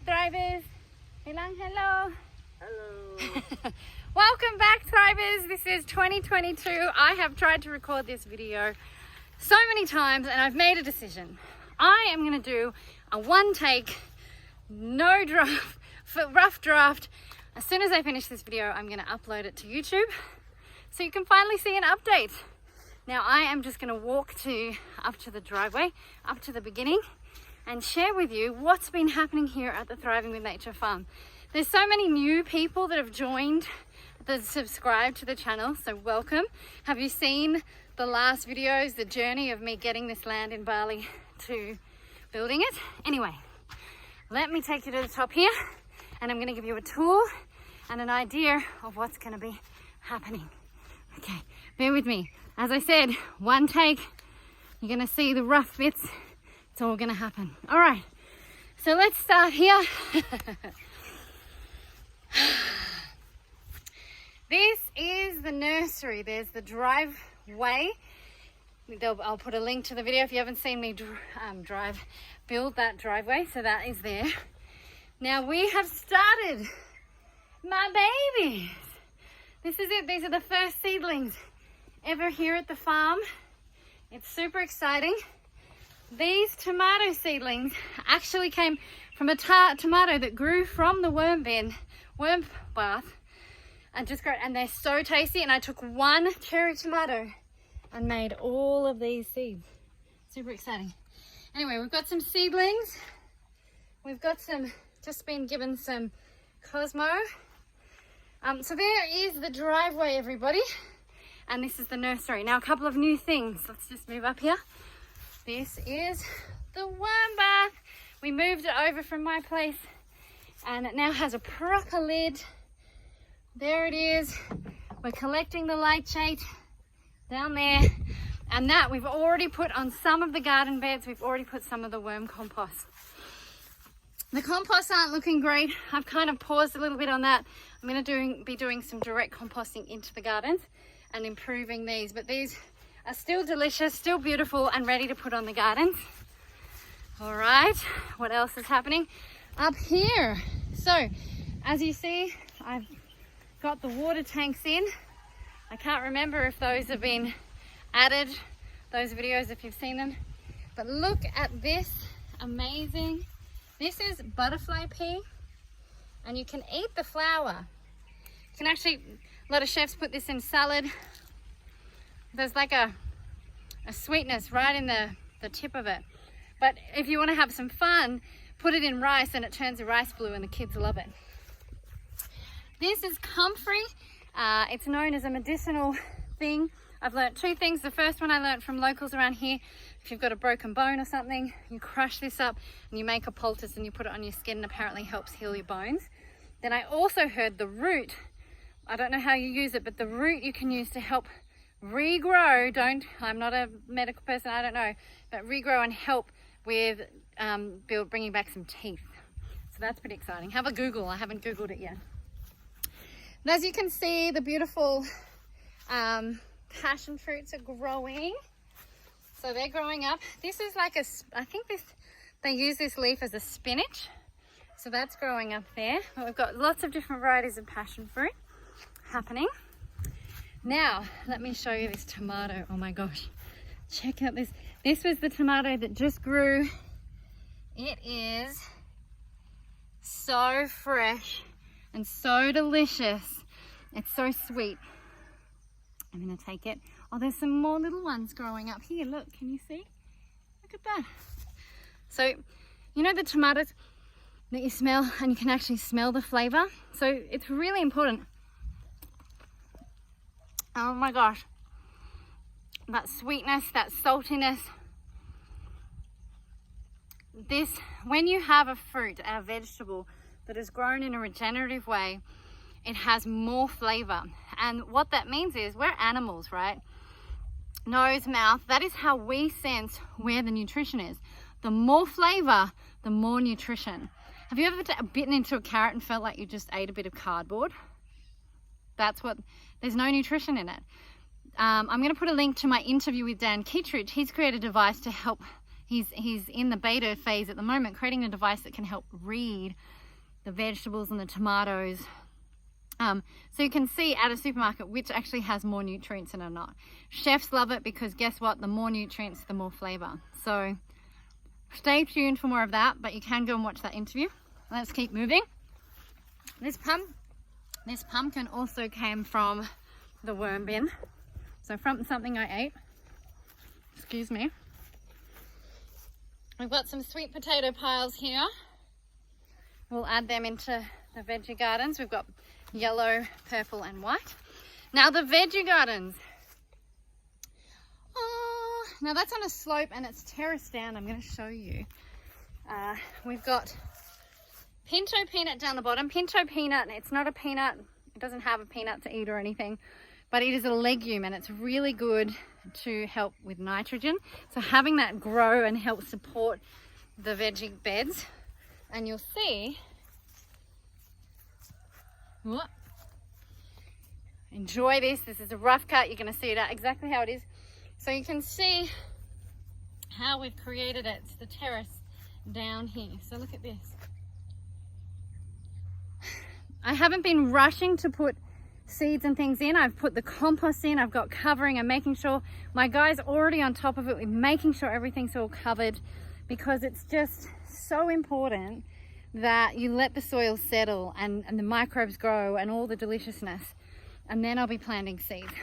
Thrivers. Hello. Hello. Welcome back, Thrivers. This is 2022. I have tried to record this video so many times and I've made a decision. I am going to do a one take, no draft, rough draft. As soon as I finish this video, I'm going to upload it to YouTube so you can finally see an update. Now I am just going to walk up to the driveway, up to the beginning, and share with you what's been happening here at the Thriving with Nature farm. There's so many new people that have joined, that subscribed to the channel, so welcome. Have you seen the last videos, the journey of me getting this land in Bali to building it? Anyway, let me take you to the top here and I'm going to give you a tour and an idea of what's going to be happening. Okay, bear with me. As I said, one take, you're going to see the rough bits. It's all going to happen. All right, so let's start here. This is the nursery. There's the driveway. I'll put a link to the video if you haven't seen me build that driveway. So that is there. Now we have started my babies. This is it. These are the first seedlings ever here at the farm. It's super exciting. These tomato seedlings actually came from a tomato that grew from the worm bath, and they're so tasty. And I took one cherry tomato and made all of these seeds. Super exciting. Anyway, we've got some seedlings. We've got just been given some Cosmo. So there is the driveway, everybody. And this is the nursery. Now a couple of new things. Let's just move up here. This is the worm bath. We moved it over from my place and it now has a proper lid. There it is. We're collecting the leachate down there, and that we've already put on some of the garden beds. We've already put some of the worm compost. The composts aren't looking great. I've kind of paused a little bit on that. I'm going to be doing some direct composting into the gardens and improving these, but these are still delicious, still beautiful, and ready to put on the gardens. All right, what else is happening up here? So as you see, I've got the water tanks in. I can't remember if those have been added, those videos, if you've seen them, but look at this amazing. This is butterfly pea, and you can eat the flower. You can actually, a lot of chefs put this in salad. There's like a sweetness right in the tip of it. But if you want to have some fun, put it in rice and it turns the rice blue and the kids love it. This is comfrey. It's known as a medicinal thing. I've learnt two things. The first one I learnt from locals around here. If you've got a broken bone or something, you crush this up and you make a poultice and you put it on your skin, and apparently helps heal your bones. Then I also heard the root. I don't know how you use it, but the root you can use to help regrow. I'm not a medical person, I don't know, but regrow and help with bringing back some teeth. So that's pretty exciting. Have a Google. I haven't Googled it yet. And as you can see, the beautiful passion fruits are growing. So they're growing up. This is like they use this leaf as a spinach. So that's growing up there. But we've got lots of different varieties of passion fruit happening. Now, let me show you this tomato. Oh my gosh. Check out this. This was the tomato that just grew. It is so fresh and so delicious. It's so sweet. I'm going to take it. Oh, there's some more little ones growing up here. Look, can you see? Look at that. So, you know the tomatoes that you smell, and you can actually smell the flavor? So it's really important. Oh my gosh. That sweetness, that saltiness. When you have a fruit, a vegetable that is grown in a regenerative way, it has more flavor. And what that means is we're animals, right? Nose, mouth, that is how we sense where the nutrition is. The more flavor, the more nutrition. Have you ever bitten into a carrot and felt like you just ate a bit of cardboard? There's no nutrition in it. I'm going to put a link to my interview with Dan Kittredge. He's created a device to help. He's in the beta phase at the moment, creating a device that can help read the vegetables and the tomatoes. So you can see at a supermarket which actually has more nutrients in it or not. Chefs love it because guess what? The more nutrients, the more flavor. So stay tuned for more of that, but you can go and watch that interview. Let's keep moving. This pumpkin also came from the worm bin. So from something I ate. Excuse me. We've got some sweet potato piles here. We'll add them into the veggie gardens. We've got yellow, purple and white. Now the veggie gardens. Oh, now that's on a slope and it's terraced down. I'm going to show you. We've got pinto peanut down the bottom. Pinto peanut, it's not a peanut. It doesn't have a peanut to eat or anything, but it is a legume and it's really good to help with nitrogen. So having that grow and help support the veggie beds. And you'll see, enjoy this. This is a rough cut. You're going to see it exactly how it is. So you can see how we've created it. It's the terrace down here. So look at this. I haven't been rushing to put seeds and things in. I've put the compost in. I've got covering. I'm making sure my guy's already on top of it with making sure everything's all covered, because it's just so important that you let the soil settle and the microbes grow and all the deliciousness, and then I'll be planting seeds.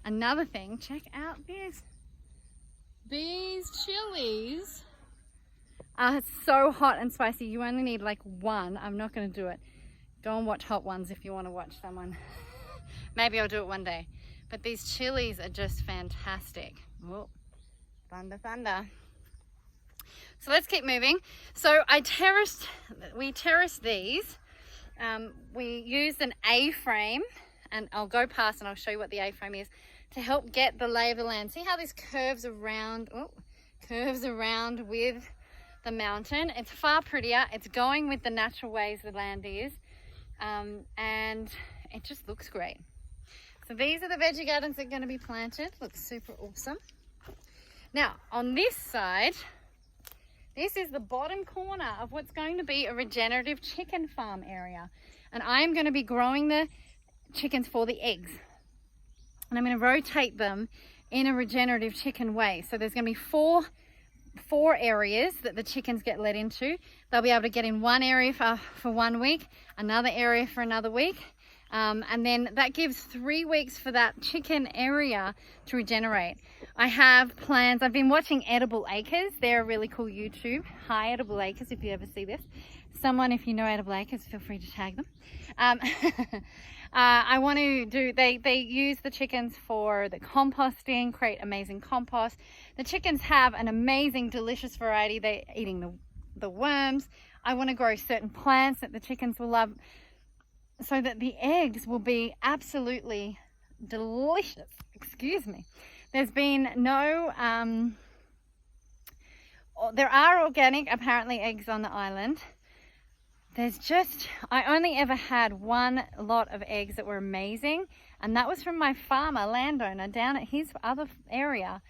Another thing, check out this. These chilies are so hot and spicy. You only need like one. I'm not going to do it. Go and watch Hot Ones if you want to watch someone. Maybe I'll do it one day. But these chilies are just fantastic. Oh, thunder, thunder. So let's keep moving. So we terraced these. We used an A-frame, and I'll go past and I'll show you what the A-frame is, to help get the lay of the land. See how this curves around with the mountain? It's far prettier. It's going with the natural ways the land is. And it just looks great. So these are the veggie gardens that are going to be planted. Looks super awesome. Now on this side, this is the bottom corner of what's going to be a regenerative chicken farm area. And I'm going to be growing the chickens for the eggs. And I'm going to rotate them in a regenerative chicken way. So there's going to be four areas that the chickens get let into. They'll be able to get in one area for 1 week, another area for another week. And then that gives 3 weeks for that chicken area to regenerate. I have plans. I've been watching Edible Acres. They're a really cool YouTube. Hi, Edible Acres, if you ever see this. Someone, if you know Edible Acres, feel free to tag them. I want to do, they use the chickens for the composting, create amazing compost. The chickens have an amazing, delicious variety. They're eating the worms. I want to grow certain plants that the chickens will love, so that the eggs will be absolutely delicious. Excuse me. There's been no, there are organic, apparently, eggs on the island. I only ever had one lot of eggs that were amazing, and that was from my farmer, landowner, down at his other area.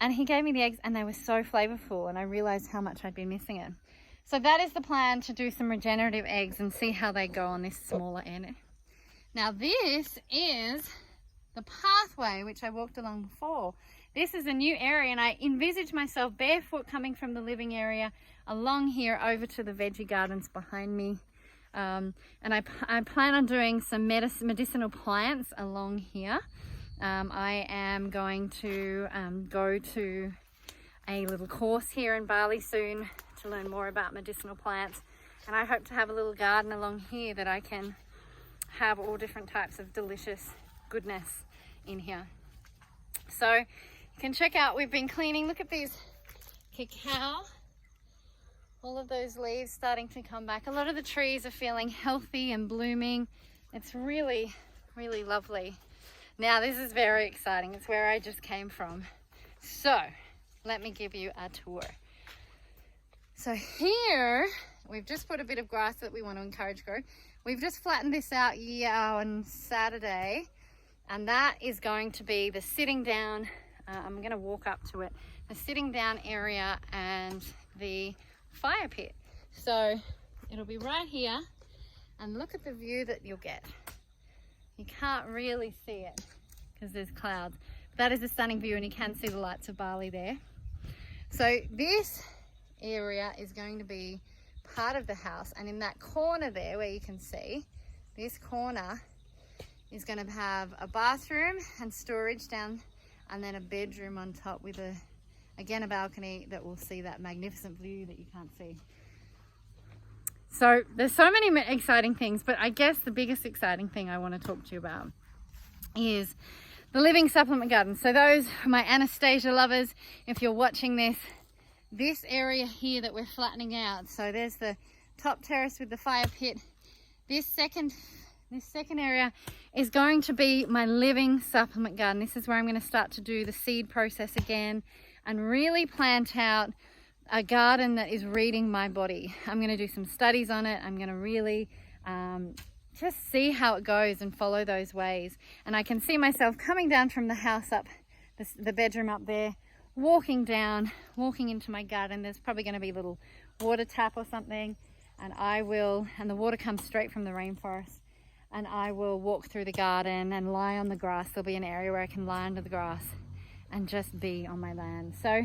And he gave me the eggs and they were so flavorful, and I realized how much I'd been missing it. So that is the plan, to do some regenerative eggs and see how they go on this smaller end. Now this is the pathway which I walked along before. This is a new area, and I envisage myself barefoot coming from the living area along here over to the veggie gardens behind me. And I plan on doing some medicinal plants along here. I am going to go to a little course here in Bali soon to learn more about medicinal plants, and I hope to have a little garden along here that I can have all different types of delicious goodness in here. So you can check out, we've been cleaning. Look at these cacao, all of those leaves starting to come back. A lot of the trees are feeling healthy and blooming. It's really, really lovely. Now this is very exciting. It's where I just came from. So let me give you a tour. So here, we've just put a bit of grass that we want to encourage growth. We've just flattened this out on Saturday, and that is going to be the sitting down. I'm going to walk up to it. The sitting down area and the fire pit. So It'll be right here, and look at the view that you'll get. You can't really see it because there's clouds. That is a stunning view, and you can see the lights of Bali there. So this area is going to be part of the house, and in that corner there where you can see, this corner is going to have a bathroom and storage down, and then a bedroom on top with again a balcony that will see that magnificent view that you can't see. So there's so many exciting things, but I guess the biggest exciting thing I want to talk to you about is the living supplement garden. So those, my Anastasia lovers, if you're watching this area here that we're flattening out, so there's the top terrace with the fire pit. This second area is going to be my living supplement garden. This is where I'm going to start to do the seed process again and really plant out a garden that is reading my body. I'm going to do some studies on it. I'm going to really just see how it goes and follow those ways. And I can see myself coming down from the house up, the bedroom up there, walking down, walking into my garden. There's probably going to be a little water tap or something, and the water comes straight from the rainforest, and I will walk through the garden and lie on the grass. There'll be an area where I can lie under the grass and just be on my land. So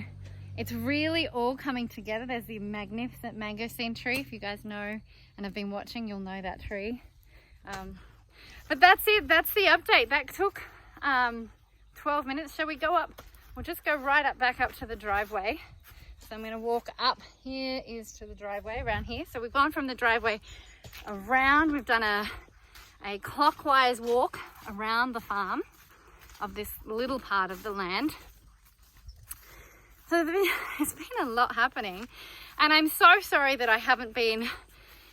it's really all coming together. There's the magnificent mangosteen tree. If you guys know and have been watching, you'll know that tree. But that's it. That's the update. That took 12 minutes. Shall we go up? We'll just go right up, back up to the driveway. So I'm going to walk up. Here is to the driveway around here. So we've gone from the driveway around. We've done a clockwise walk around the farm of this little part of the land. So there's been a lot happening, and I'm so sorry that I haven't been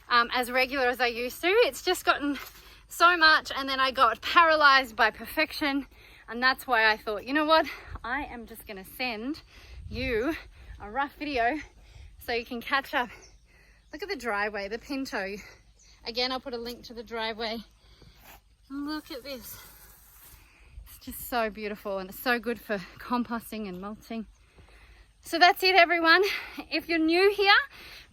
as regular as I used to. It's just gotten so much, and then I got paralyzed by perfection, and that's why I thought, you know what, I am just going to send you a rough video so you can catch up. Look at the driveway, the Pinto. Again, I'll put a link to the driveway. Look at this. It's just so beautiful, and it's so good for composting and mulching. So that's it, everyone. If you're new here,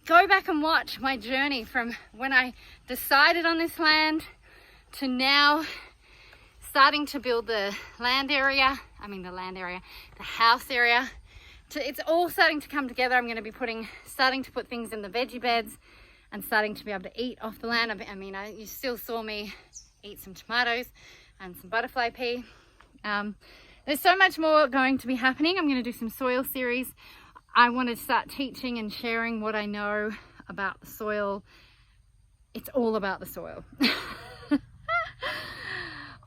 go back and watch my journey from when I decided on this land to now starting to build the house area. It's all starting to come together. I'm going to be starting to put things in the veggie beds and starting to be able to eat off the land. You still saw me eat some tomatoes and some butterfly pea. There's so much more going to be happening. I'm going to do some soil series. I want to start teaching and sharing what I know about the soil. It's all about the soil.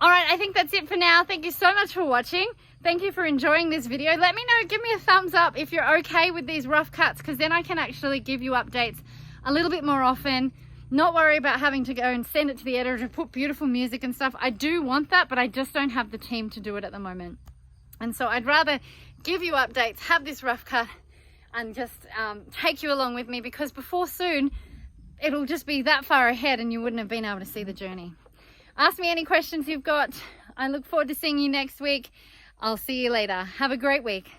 All right, I think that's it for now. Thank you so much for watching. Thank you for enjoying this video. Let me know, give me a thumbs up if you're okay with these rough cuts, because then I can actually give you updates a little bit more often. Not worry about having to go and send it to the editor to put beautiful music and stuff. I do want that, but I just don't have the team to do it at the moment. And so I'd rather give you updates, have this rough cut, and just take you along with me, because before soon, it'll just be that far ahead and you wouldn't have been able to see the journey. Ask me any questions you've got. I look forward to seeing you next week. I'll see you later. Have a great week.